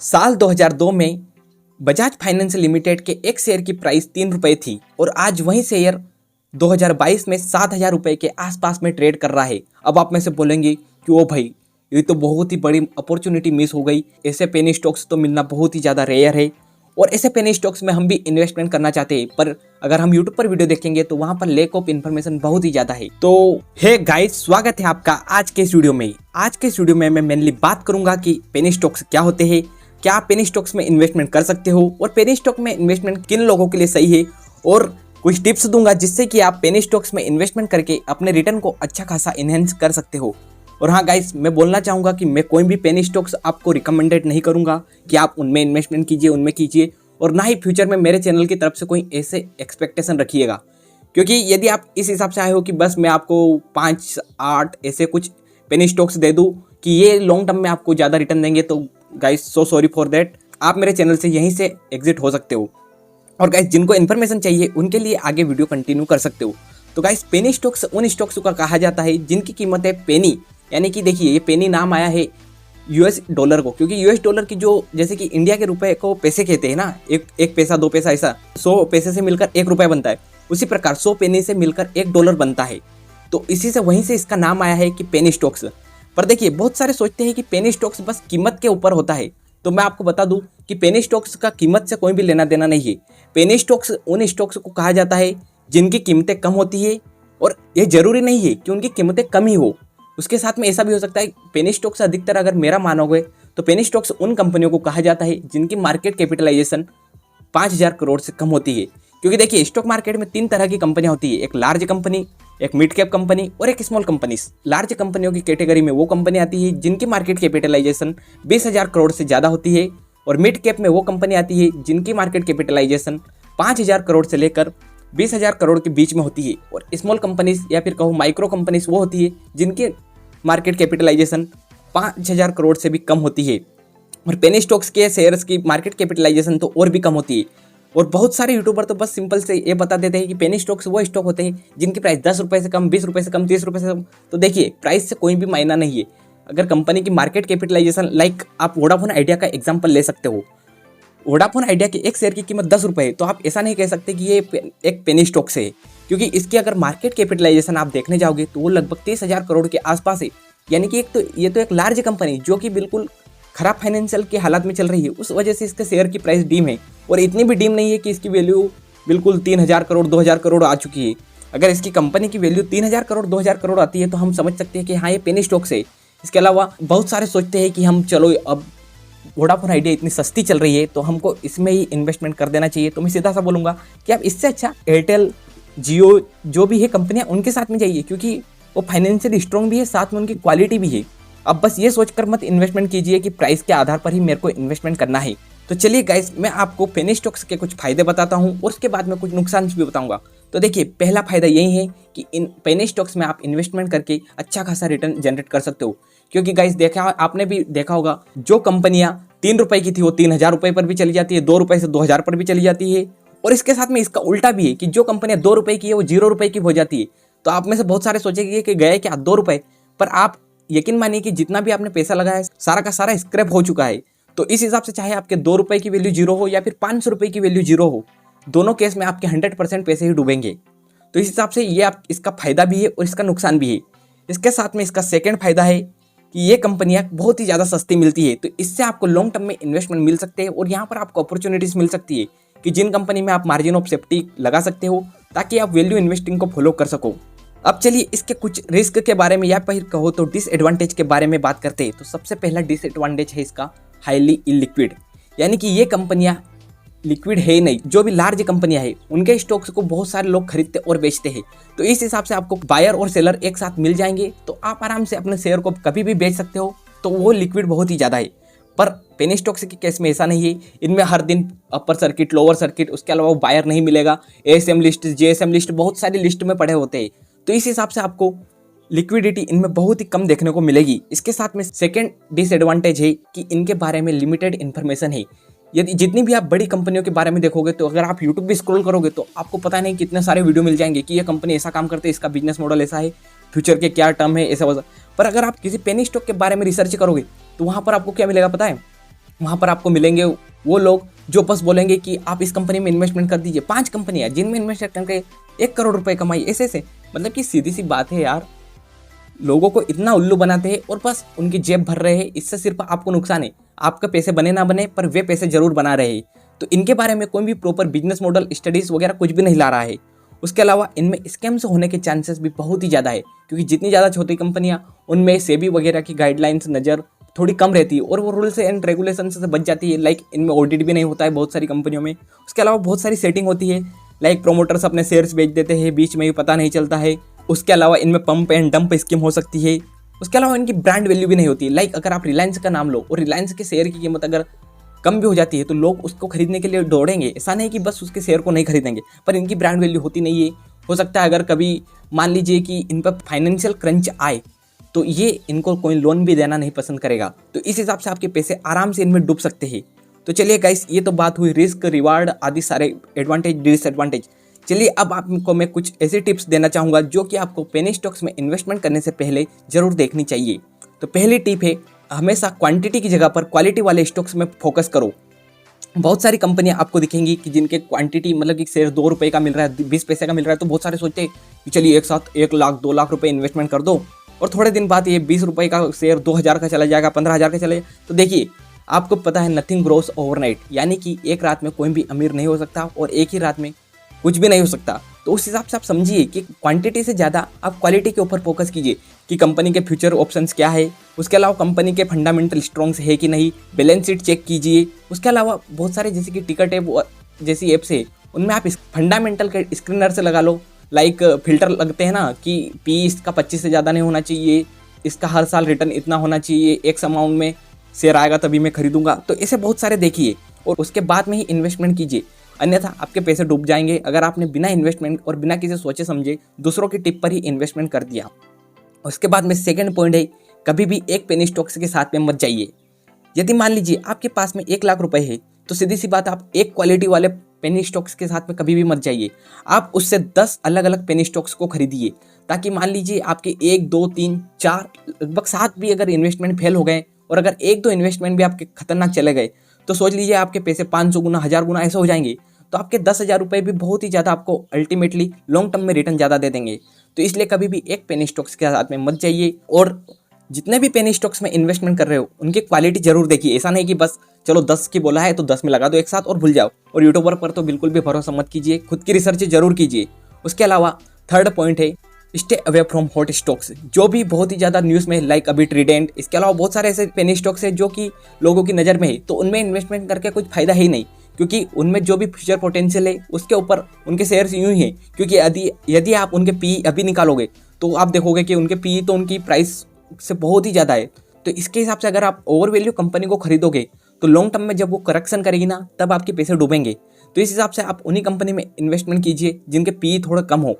साल 2002 में Bajaj finance limited के एक शेयर की प्राइस 3 रुपये थी और आज वही शेयर 2022 में 7,000 रुपये के आसपास में ट्रेड कर रहा है। अब आप में से बोलेंगे कि ओ भाई, ये तो बहुत ही बड़ी अपॉर्चुनिटी मिस हो गई। ऐसे पेनी स्टॉक्स तो मिलना बहुत ही ज़्यादा रेयर है और ऐसे पेनी स्टॉक्स में हम भी इन्वेस्टमेंट करना चाहते हैं, पर अगर हम यूट्यूब पर वीडियो देखेंगे तो वहाँ पर लैक ऑफ इन्फॉर्मेशन बहुत ही ज़्यादा है। तो हे गाइस, स्वागत है आपका आज के इस वीडियो में। आज के इस वीडियो में मैं मेनली बात करूंगा कि पेनी स्टॉक्स क्या होते हैं, क्या आप पेनी स्टॉक्स में इन्वेस्टमेंट कर सकते हो और पेनी स्टॉक में इन्वेस्टमेंट किन लोगों के लिए सही है, और कुछ टिप्स दूंगा जिससे कि आप पेनी स्टॉक्स में इन्वेस्टमेंट करके अपने रिटर्न को अच्छा खासा इनहेंस कर सकते हो। और हाँ गाइस, मैं बोलना चाहूँगा कि मैं कोई भी पेनी स्टॉक्स आपको रिकमेंडेड नहीं करूँगा कि आप उनमें इन्वेस्टमेंट कीजिए, उनमें कीजिए, और ना ही फ्यूचर में मेरे चैनल की तरफ से कोई ऐसे एक्सपेक्टेशन रखिएगा। क्योंकि यदि आप इस हिसाब से आए हो कि बस मैं आपको 5-8 ऐसे कुछ पेनी स्टॉक्स दे दूँ कि ये लॉन्ग टर्म में आपको ज़्यादा रिटर्न देंगे, तो guys so sorry for that, आप मेरे चैनल से यहीं से एग्जिट हो सकते हो। और गाइस, जिनको इन्फॉर्मेशन चाहिए उनके लिए आगे वीडियो कंटिन्यू कर सकते हो। तो गाइस, पेनी स्टॉक्स उन स्टॉक्स को कहा जाता है जिनकी कीमत है पेनी, यानी कि देखिए ये पेनी नाम आया है यूएस डॉलर को, क्योंकि यूएस डॉलर की जो जैसे कि इंडिया के रुपए को पैसे कहते हैं ना, एक पैसा 2 पैसा, ऐसा 100 पैसे से मिलकर 1 रुपया बनता है, उसी प्रकार 100 पेनी से मिलकर 1 डॉलर बनता है। तो इसी से वहीं से इसका नाम आया है कि पेनी स्टॉक्स। पर देखिए, बहुत सारे सोचते हैं कि पेनी स्टॉक्स बस कीमत के ऊपर होता है, तो मैं आपको बता दूं कि पेनी स्टॉक्स का कीमत से कोई भी लेना देना नहीं है। पेनी स्टॉक्स उन स्टॉक्स को कहा जाता है जिनकी कीमतें कम होती है, और यह जरूरी नहीं है कि उनकी कीमतें कम ही हो, उसके साथ में ऐसा भी हो सकता है। पेनी स्टॉक्स अधिकतर अगर मेरा मानोगे तो पेनी स्टॉक्स उन कंपनियों को कहा जाता है जिनकी मार्केट कैपिटलाइजेशन 5,000 करोड़ से कम होती है। क्योंकि देखिए, स्टॉक मार्केट में 3 तरह की कंपनियां होती है, एक लार्ज कंपनी, एक मिड कैप कंपनी और एक स्मॉल कंपनीज। लार्ज कंपनियों की कैटेगरी में वो कंपनी आती है जिनकी मार्केट कैपिटलाइजेशन 20,000 करोड़ से ज़्यादा होती है, और मिड कैप में वो कंपनी आती है जिनकी मार्केट कैपिटलाइजेशन 5,000 करोड़ से लेकर 20,000 करोड़ के बीच में होती है, और स्मॉल कंपनीज या फिर कहो माइक्रो कंपनीज वो होती है जिनकी मार्केट कैपिटलाइजेशन 5,000 करोड़ से भी कम होती है। और पेनी स्टॉक्स के शेयर्स की मार्केट कैपिटलाइजेशन तो और भी कम होती है। और बहुत सारे यूट्यूबर तो बस सिंपल से ये बता देते हैं कि पेनी स्टॉक्स वो स्टॉक होते हैं जिनकी प्राइस 10 रुपये से कम, 20 रुपये से कम, 30 रुपये से कम। तो देखिए, प्राइस से कोई भी मायना नहीं है। अगर कंपनी की मार्केट कैपिटलाइजेशन, लाइक आप वोडाफोन आइडिया का एग्जाम्पल ले सकते हो। वोडाफोन आइडिया के एक शेयर की कीमत 10 रुपये है, तो आप ऐसा नहीं कह सकते कि ये एक पेनी स्टॉक से है, क्योंकि इसकी अगर मार्केट कैपिटलाइजेशन आप देखने जाओगे तो वो लगभग 30,000 करोड़ के आसपास है। यानी कि ये तो एक लार्ज कंपनी जो कि बिल्कुल खराब फाइनेंशियल के हालात में चल रही है, उस वजह से इसके शेयर की प्राइस डीम है। और इतनी भी डीम नहीं है कि इसकी वैल्यू बिल्कुल 3,000 करोड़ 2,000 करोड़ आ चुकी है। अगर इसकी कंपनी की वैल्यू 3,000 करोड़ 2,000 करोड़ आती है तो हम समझ सकते हैं कि हाँ, ये पेनी स्टॉक से। इसके अलावा बहुत सारे सोचते हैं कि हम चलो, अब वोडाफोन आइडिया इतनी सस्ती चल रही है तो हमको इसमें ही इन्वेस्टमेंट कर देना चाहिए। तो मैं सीधा सा बोलूँगा कि आप इससे अच्छा एयरटेल, जियो जो भी है कंपनियाँ, उनके साथ में जाइए, क्योंकि वो फाइनेंशियली स्ट्रॉन्ग भी है, साथ में उनकी क्वालिटी भी है। अब बस ये सोचकर मत इन्वेस्टमेंट कीजिए कि प्राइस के आधार पर ही मेरे को इन्वेस्टमेंट करना है। तो चलिए गाइस, मैं आपको पेनी स्टॉक्स के कुछ फायदे बताता हूँ और उसके बाद में कुछ नुकसान भी बताऊंगा। तो देखिए, पहला फायदा यही है कि इन पेनी स्टॉक्स में आप इन्वेस्टमेंट करके अच्छा खासा रिटर्न जनरेट कर सकते हो। क्योंकि गाइस, देखा आपने भी देखा होगा, जो कंपनियां 3 रुपए की थी वो 3,000 रुपए पर भी चली जाती है, 2 रुपए से 2,000 पर भी चली जाती है। और इसके साथ में इसका उल्टा भी है कि जो कंपनियां 2 रुपए की है वो 0 रुपए की हो जाती है। तो आप में से बहुत सारे सोचेंगे कि गए क्या 2 रुपए, पर आप यकीन मानिए कि जितना भी आपने पैसा लगाया है सारा का सारा स्क्रैप हो चुका है। तो इस हिसाब से चाहे आपके 2 रुपए की वैल्यू 0 हो या फिर 500 रुपए की वैल्यू 0 हो, दोनों केस में आपके 100% पैसे ही डूबेंगे। तो इस हिसाब से ये आप इसका फायदा भी है और इसका नुकसान भी है। इसके साथ में इसका सेकेंड फायदा है कि ये कंपनियां बहुत ही ज़्यादा सस्ती मिलती है, तो इससे आपको लॉन्ग टर्म में इन्वेस्टमेंट मिल सकते हैं, और यहाँ पर आपको अपॉर्चुनिटीज़ मिल सकती है कि जिन कंपनी में आप मार्जिन ऑफ सेफ्टी लगा सकते हो ताकि आप वैल्यू इन्वेस्टिंग को फॉलो कर सको। अब चलिए इसके कुछ रिस्क के बारे में या फिर कहो तो डिसएडवांटेज के बारे में बात करते हैं। तो सबसे पहला डिसएडवांटेज है इसका हाईली इलिक्विड, यानी कि ये कंपनियां लिक्विड है ही नहीं। जो भी लार्ज कंपनियां हैं उनके स्टॉक्स को बहुत सारे लोग खरीदते और बेचते हैं, तो इस हिसाब से आपको बायर और सेलर एक साथ मिल जाएंगे, तो आप आराम से अपने शेयर को कभी भी बेच सकते हो। तो वो लिक्विड बहुत ही ज़्यादा है। पर पेनी स्टॉक्स के केस में ऐसा नहीं है। इनमें हर दिन अपर सर्किट, लोअर सर्किट, उसके अलावा बायर नहीं मिलेगा। एएसएम लिस्ट, जेएसएम लिस्ट, बहुत सारी लिस्ट में पड़े होते हैं, तो इस हिसाब से आपको लिक्विडिटी इनमें बहुत ही कम देखने को मिलेगी। इसके साथ में सेकेंड डिसएडवांटेज है कि इनके बारे में लिमिटेड इन्फॉर्मेशन है। यदि जितनी भी आप बड़ी कंपनियों के बारे में देखोगे, तो अगर आप यूट्यूब भी स्क्रॉल करोगे तो आपको पता नहीं कितने सारे वीडियो मिल जाएंगे कि ये कंपनी ऐसा काम करते है, इसका बिजनेस मॉडल ऐसा है, फ्यूचर के क्या टर्म है, ऐसा वैसा। पर अगर आप किसी पेनी स्टॉक के बारे में रिसर्च करोगे तो वहाँ पर आपको क्या मिलेगा पता है? वहाँ पर आपको मिलेंगे वो लोग जो बस बोलेंगे कि आप इस कंपनी में इन्वेस्टमेंट कर दीजिए। 5 कंपनियाँ जिनमें इन्वेस्ट करके 1 करोड़ रुपए कमाई, ऐसे मतलब कि सीधी सी बात है यार, लोगों को इतना उल्लू बनाते हैं और बस उनकी जेब भर रहे हैं। इससे सिर्फ आपको नुकसान है, आपके पैसे बने ना बने पर वे पैसे जरूर बना रहे हैं। तो इनके बारे में कोई भी प्रॉपर बिजनेस मॉडल स्टडीज वगैरह कुछ भी नहीं ला रहा है। उसके अलावा इनमें स्कैम्स होने के चांसेस भी बहुत ही ज़्यादा है, क्योंकि जितनी ज़्यादा छोटी कंपनियां उनमें सेबी वगैरह की गाइडलाइंस नज़र थोड़ी कम रहती है और वो रूल्स एंड रेगुलेशन से बच जाती है। लाइक इनमें ऑडिट भी नहीं होता है बहुत सारी कंपनियों में। उसके अलावा बहुत सारी सेटिंग होती है, लाइक प्रोमोटर्स अपने शेयर्स बेच देते हैं, बीच में ही पता नहीं चलता है। उसके अलावा इनमें पंप एंड डंप स्कीम हो सकती है। उसके अलावा इनकी ब्रांड वैल्यू भी नहीं होती है। लाइक अगर आप रिलायंस का नाम लो और रिलायंस के शेयर की कीमत अगर कम भी हो जाती है तो लोग उसको खरीदने के लिए दौड़ेंगे। ऐसा नहीं कि बस उसके शेयर को नहीं खरीदेंगे, पर इनकी ब्रांड वैल्यू होती नहीं है। हो सकता है अगर कभी मान लीजिए कि इन पर फाइनेंशियल क्रंच आए तो ये इनको कोई लोन भी देना नहीं पसंद करेगा। तो इस हिसाब से आपके पैसे आराम से इनमें डूब सकते हैं। तो चलिए गाइस, ये तो बात हुई रिस्क रिवार्ड आदि सारे एडवांटेज डिसएडवांटेज। चलिए अब आपको मैं कुछ ऐसे टिप्स देना चाहूँगा जो कि आपको पेनी स्टॉक्स में इन्वेस्टमेंट करने से पहले जरूर देखनी चाहिए। तो पहली टिप है, हमेशा क्वांटिटी की जगह पर क्वालिटी वाले स्टॉक्स में फोकस करो। बहुत सारी कंपनियां आपको दिखेंगी कि जिनके क्वांटिटी मतलब कि शेयर 2 रुपये का मिल रहा है, 20 पैसे का मिल रहा है, तो बहुत सारे सोचते हैं कि चलिए एक साथ 1 लाख 2 लाख रुपए इन्वेस्टमेंट कर दो और थोड़े दिन बाद ये 20 रुपये का शेयर 2000 का चला जाएगा, 15,000 का चला जाएगा। तो देखिए, आपको पता है नथिंग ग्रोस ओवरनाइट, यानी कि एक रात में कोई भी अमीर नहीं हो सकता और एक ही रात में कुछ भी नहीं हो सकता। तो उस हिसाब से आप समझिए कि क्वांटिटी से ज़्यादा आप क्वालिटी के ऊपर फोकस कीजिए कि कंपनी के फ्यूचर ऑप्शंस क्या है। उसके अलावा कंपनी के फंडामेंटल स्ट्रॉन्ग्स है कि नहीं, बैलेंस शीट चेक कीजिए। उसके अलावा बहुत सारे जैसे कि टिकट ऐप जैसी ऐप्स है, उनमें आप इस फंडामेंटल के स्क्रीनर से लगा लो। लाइक फिल्टर लगते हैं ना कि पी इसका 25 से ज़्यादा नहीं होना चाहिए, इसका हर साल रिटर्न इतना होना चाहिए, एक्स अमाउंट में शेयर आएगा तभी मैं खरीदूंगा। तो ऐसे बहुत सारे देखिए और उसके बाद में ही इन्वेस्टमेंट कीजिए, अन्यथा आपके पैसे डूब जाएंगे अगर आपने बिना इन्वेस्टमेंट और बिना किसी सोचे समझे दूसरों की टिप पर ही इन्वेस्टमेंट कर दिया। उसके बाद में सेकंड पॉइंट है, कभी भी एक पेनी स्टॉक्स के साथ में मत जाइए। यदि मान लीजिए आपके पास में 1 लाख रुपए है तो सीधी सी बात, आप एक क्वालिटी वाले पेनी स्टॉक्स के साथ में कभी भी मत जाइए। आप उससे 10 अलग अलग पेनी स्टॉक्स को खरीदिए, ताकि मान लीजिए आपके 1 2 3 4 लगभग 7 भी अगर इन्वेस्टमेंट फेल हो गए और अगर 1 2 इन्वेस्टमेंट भी आपके खतरनाक चले गए तो सोच लीजिए आपके पैसे 500 गुना 1000 गुना ऐसे हो जाएंगे। तो आपके 10,000 रुपये भी बहुत ही ज़्यादा आपको अल्टीमेटली लॉन्ग टर्म में रिटर्न ज़्यादा दे देंगे। तो इसलिए कभी भी एक पेनी स्टॉक्स के साथ में मत जाइए और जितने भी पेनी स्टॉक्स में इन्वेस्टमेंट कर रहे हो उनकी क्वालिटी जरूर देखिए। ऐसा नहीं कि बस चलो 10 की बोला है तो 10 में लगा दो एक साथ और भूल जाओ। और यूट्यूबर पर तो बिल्कुल भी भरोसा मत कीजिए, खुद की रिसर्च जरूर कीजिए। उसके अलावा थर्ड पॉइंट है, stay away from hot stocks, जो भी बहुत ही ज़्यादा न्यूज़ में, लाइक अभी ट्रीडेंट। इसके अलावा बहुत सारे ऐसे पेनी स्टॉक्स है जो कि लोगों की नज़र में है, तो उनमें इन्वेस्टमेंट करके कुछ फायदा ही नहीं, क्योंकि उनमें जो भी फ्यूचर पोटेंशियल है उसके ऊपर उनके शेयर्स यूं ही है। क्योंकि यदि आप उनके पी अभी निकालोगे तो आप देखोगे कि उनके पी तो उनकी प्राइस से बहुत ही ज़्यादा है। तो इसके हिसाब से अगर आप ओवर वैल्यू कंपनी को खरीदोगे तो लॉन्ग टर्म में जब वो करेक्शन करेगी ना, तब आपके पैसे डूबेंगे। तो इस हिसाब से आप उन्हीं कंपनी में इन्वेस्टमेंट कीजिए जिनके पी थोड़ा कम हो,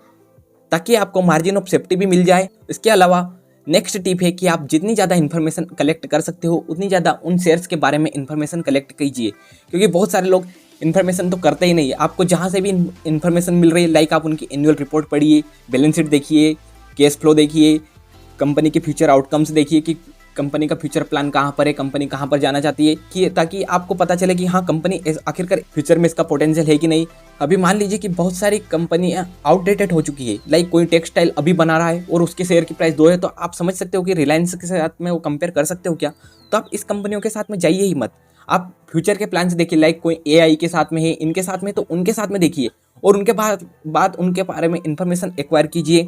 ताकि आपको मार्जिन ऑफ सेफ्टी भी मिल जाए। इसके अलावा नेक्स्ट टिप है कि आप जितनी ज़्यादा इन्फॉर्मेशन कलेक्ट कर सकते हो उतनी ज़्यादा उन शेयर्स के बारे में इन्फॉर्मेशन कलेक्ट कीजिए, क्योंकि बहुत सारे लोग इन्फॉर्मेशन तो करते ही नहीं है। आपको जहाँ से भी इन्फॉर्मेशन मिल रही है, लाइक आप उनकी एनुअल रिपोर्ट पढ़िए, बैलेंस शीट देखिए, कैश फ्लो देखिए, कंपनी के फ्यूचर आउटकम्स देखिए कि कंपनी का फ्यूचर प्लान कहाँ पर है, कंपनी कहाँ पर जाना चाहती है, कि ताकि आपको पता चले कि हाँ कंपनी आखिरकार फ्यूचर में इसका पोटेंशियल है कि नहीं। अभी मान लीजिए कि बहुत सारी कंपनियां आउटडेटेड हो चुकी है, लाइक कोई टेक्सटाइल अभी बना रहा है और उसके शेयर की प्राइस 2 है, तो आप समझ सकते हो कि रिलायंस के साथ में वो कंपेयर कर सकते हो क्या। तो आप इस कंपनियों के साथ में जाइए ही मत। आप फ्यूचर के प्लान से देखिए, लाइक कोई AI के साथ में है, इनके साथ में, तो उनके साथ में देखिए और उनके बाद उनके बारे में इंफॉर्मेशन एक्वायर कीजिए।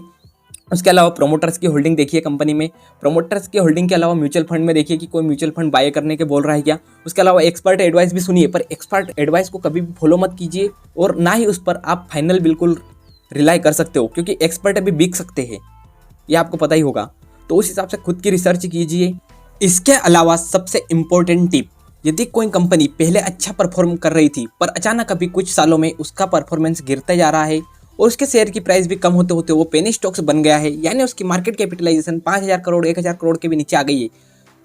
उसके अलावा प्रोमोटर्स की होल्डिंग देखिए कंपनी में। प्रोमोटर्स की होल्डिंग के अलावा म्यूचुअल फंड में देखिए कि कोई म्यूचुअल फंड बाय करने के बोल रहा है क्या। उसके अलावा एक्सपर्ट एडवाइस भी सुनिए, पर एक्सपर्ट एडवाइस को कभी भी फॉलो मत कीजिए और ना ही उस पर आप फाइनल बिल्कुल रिलाई कर सकते हो, क्योंकि एक्सपर्ट अभी बिक सकते हैं, ये आपको पता ही होगा। तो उस हिसाब से खुद की रिसर्च कीजिए। इसके अलावा सबसे इम्पोर्टेंट टिप, यदि कोई कंपनी पहले अच्छा परफॉर्म कर रही थी पर अचानक अभी कुछ सालों में उसका परफॉर्मेंस गिरता जा रहा है और उसके शेयर की प्राइस भी कम होते होते वो पेनी स्टॉक्स बन गया है, यानी उसकी मार्केट कैपिटलाइजेशन 5,000 करोड़ 1,000 करोड़ के भी नीचे आ गई है,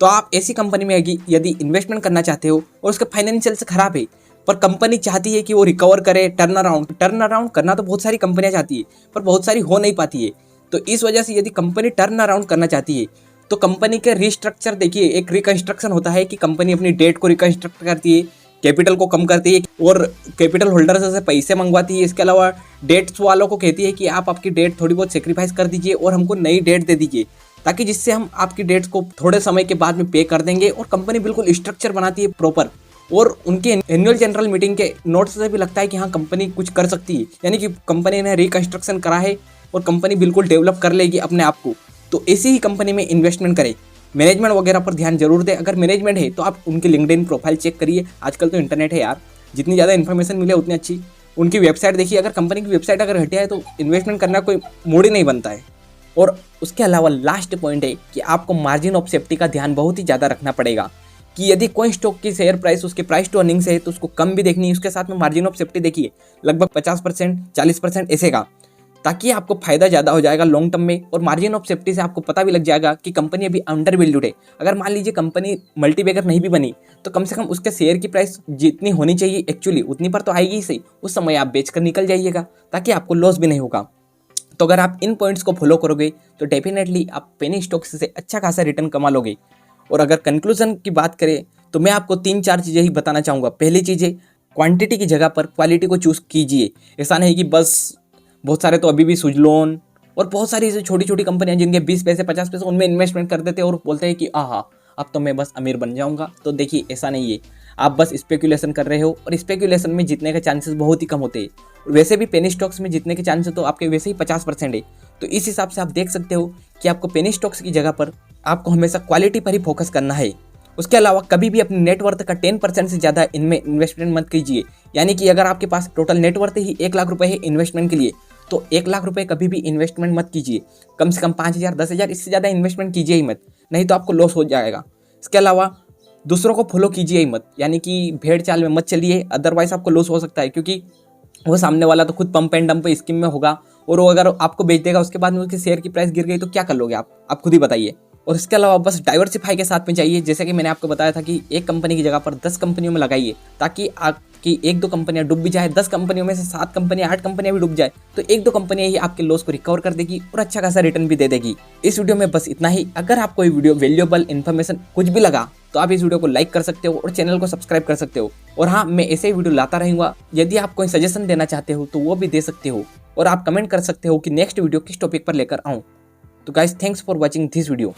तो आप ऐसी कंपनी में यदि इन्वेस्टमेंट करना चाहते हो और उसका फाइनेंशियल से खराब है पर कंपनी चाहती है कि वो रिकवर करे, टर्न अराउंड करना तो बहुत सारी कंपनियां चाहती है पर बहुत सारी हो नहीं पाती है। तो इस वजह से यदि कंपनी टर्न अराउंड करना चाहती है तो कंपनी के रिस्ट्रक्चर देखिए, एक रिकंस्ट्रक्शन होता है कि कंपनी अपनी डेट को रिकंस्ट्रक्ट करती है, कैपिटल को कम करती है और कैपिटल होल्डर्स से पैसे मंगवाती है। इसके अलावा डेट्स वालों को कहती है कि आप आपकी डेट थोड़ी बहुत सेक्रीफाइस कर दीजिए और हमको नई डेट दे दीजिए, ताकि जिससे हम आपकी डेट्स को थोड़े समय के बाद में पे कर देंगे। और कंपनी बिल्कुल स्ट्रक्चर बनाती है प्रॉपर, और उनके एनुअल जनरल मीटिंग के नोट्स से भी लगता है कि हाँ कंपनी कुछ कर सकती है, यानी कि कंपनी ने रिकंस्ट्रक्शन करा है और कंपनी बिल्कुल डेवलप कर लेगी अपने आप को। तो ऐसी ही कंपनी में इन्वेस्टमेंट करें। मैनेजमेंट वगैरह पर ध्यान जरूर दें। अगर मैनेजमेंट है तो आप उनकी लिंक्डइन प्रोफाइल चेक करिए। आजकल तो इंटरनेट है यार, जितनी ज़्यादा इन्फॉर्मेशन मिले उतनी अच्छी। उनकी वेबसाइट देखिए, अगर कंपनी की वेबसाइट अगर घटिया है तो इन्वेस्टमेंट करना कोई मूड ही नहीं बनता है। और उसके अलावा लास्ट पॉइंट है कि आपको मार्जिन ऑफ सेफ्टी का ध्यान बहुत ही ज़्यादा रखना पड़ेगा, कि यदि कोई स्टॉक की शेयर प्राइस उसके प्राइस टू अर्निंग्स है तो उसको कम भी देखनी है, उसके साथ में मार्जिन ऑफ सेफ्टी देखिए लगभग 50%, 40% ऐसे का, ताकि आपको फायदा ज़्यादा हो जाएगा लॉन्ग टर्म में। और मार्जिन ऑफ सेफ्टी से आपको पता भी लग जाएगा कि कंपनी अभी अंडर वैल्यूड है। अगर मान लीजिए कंपनी मल्टीबैगर नहीं भी बनी तो कम से कम उसके शेयर की प्राइस जितनी होनी चाहिए एक्चुअली उतनी पर तो आएगी ही सही, उस समय आप बेचकर निकल जाइएगा ताकि आपको लॉस भी नहीं होगा। तो अगर आप इन पॉइंट्स को फॉलो करोगे तो डेफिनेटली आप पेनी स्टॉक्स से अच्छा खासा रिटर्न कमा लोगे। और अगर कंक्लूजन की बात करें तो मैं आपको 3-4 चीज़ें ही बताना चाहूँगा। पहली चीज़ है, क्वांटिटी की जगह पर क्वालिटी को चूज़ कीजिए। ऐसा नहीं कि बस बहुत सारे तो अभी भी सुजलोन और बहुत सारी ऐसी छोटी छोटी कंपनियां जिनके 20 पैसे 50 पैसे उनमें इन्वेस्टमेंट कर देते हैं और बोलते हैं कि आहा अब तो मैं बस अमीर बन जाऊंगा। तो देखिए ऐसा नहीं है, आप बस स्पेकुलेशन कर रहे हो और स्पेकुलेशन में जीतने के चांसेस बहुत ही कम होते हैं। और वैसे भी पेनी स्टॉक्स में जीतने के चांसेस तो आपके वैसे ही 50% है। तो इस हिसाब से आप देख सकते हो कि आपको पेनी स्टॉक्स की जगह पर आपको हमेशा क्वालिटी पर ही फोकस करना है। उसके अलावा कभी भी अपनी नेटवर्थ का 10% से ज़्यादा इनमें इन्वेस्टमेंट मत कीजिए। यानी कि अगर आपके पास टोटल नेटवर्थ ही 1 लाख रुपए है इन्वेस्टमेंट के लिए, तो 1 लाख रुपए कभी भी इन्वेस्टमेंट मत कीजिए। कम से कम 5,000, 10,000 इससे ज़्यादा इन्वेस्टमेंट कीजिए ही मत, नहीं तो आपको लॉस हो जाएगा। इसके अलावा दूसरों को फॉलो कीजिए ही मत, यानी कि भेड़ चाल में मत चलिए, अदरवाइज आपको लॉस हो सकता है। क्योंकि वो सामने वाला तो खुद पंप एंड डंप स्कीम में होगा और वो अगर आपको बेच देगा उसके बाद में उसके शेयर की प्राइस गिर गई तो क्या कर लोगे आप खुद ही बताइए। और इसके अलावा बस डाइवर्सिफाई के साथ में चाहिए। जैसे कि मैंने आपको बताया था कि एक कंपनी की जगह पर 10 कंपनियों में लगाइए, ताकि आपकी 1-2 कंपनियां डूब भी जाए, 10 कंपनियों में से 7 कंपनियां 8 कंपनियां भी डूब जाए तो 1-2 कंपनियां ही आपके लॉस को रिकवर कर देगी और अच्छा खासा रिटर्न भी दे देगी। इस वीडियो में बस इतना ही। अगर आपको ये वीडियो वैल्यूएबल इन्फॉर्मेशन कुछ भी लगा तो आप इस वीडियो को लाइक कर सकते हो और चैनल को सब्सक्राइब कर सकते हो। और हाँ, मैं ऐसे ही वीडियो लाता रहूँगा। यदि आप कोई सजेशन देना चाहते हो तो वो भी दे सकते हो और आप कमेंट कर सकते हो कि नेक्स्ट वीडियो किस टॉपिक पर लेकर आऊँ। तो guys, thanks for watching this video.